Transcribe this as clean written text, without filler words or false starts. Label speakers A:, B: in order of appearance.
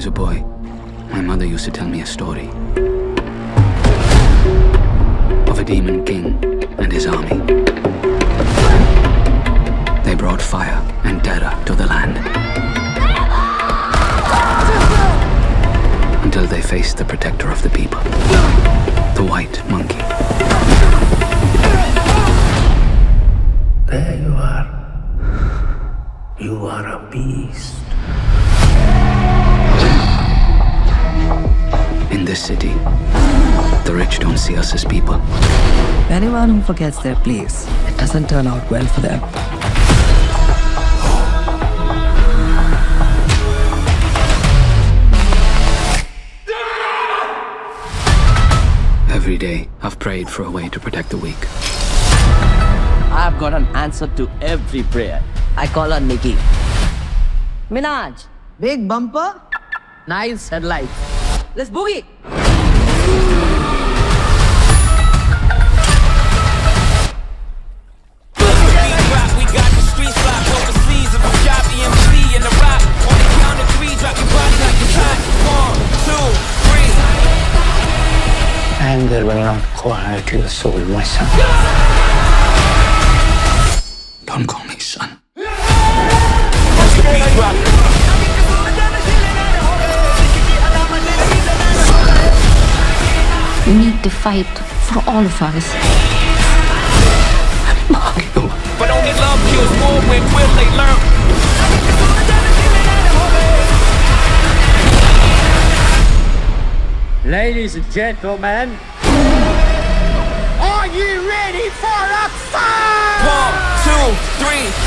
A: was a boy, my mother used to tell me a story of a demon king and his army. They brought fire and terror to the land until they faced the protector of the people, the white monkey.
B: There you are. You are a beast.
A: In this city, the rich don't see us as people.
C: Anyone who forgets their place, it doesn't turn out well for them.
A: Every day, I've prayed for a way to protect the weak.
D: I've got an answer to every prayer. I call her Nikki. Minaj, big bumper, nice headlights. Let's boogie.
E: We got the streets locked overseas. If I'm Jobby MC in the rock, on the count of three, drop your body like it's hot. 1, 2, 3.
B: Anger will not go out to your soul, my son.
A: Don't call me son.
E: Watch the beat drop.
F: We need to fight for all of us.
A: Mario.
E: But only love kills more when will they learn?
G: Ladies and gentlemen, are you ready for a fight?
E: 1, 2, 3.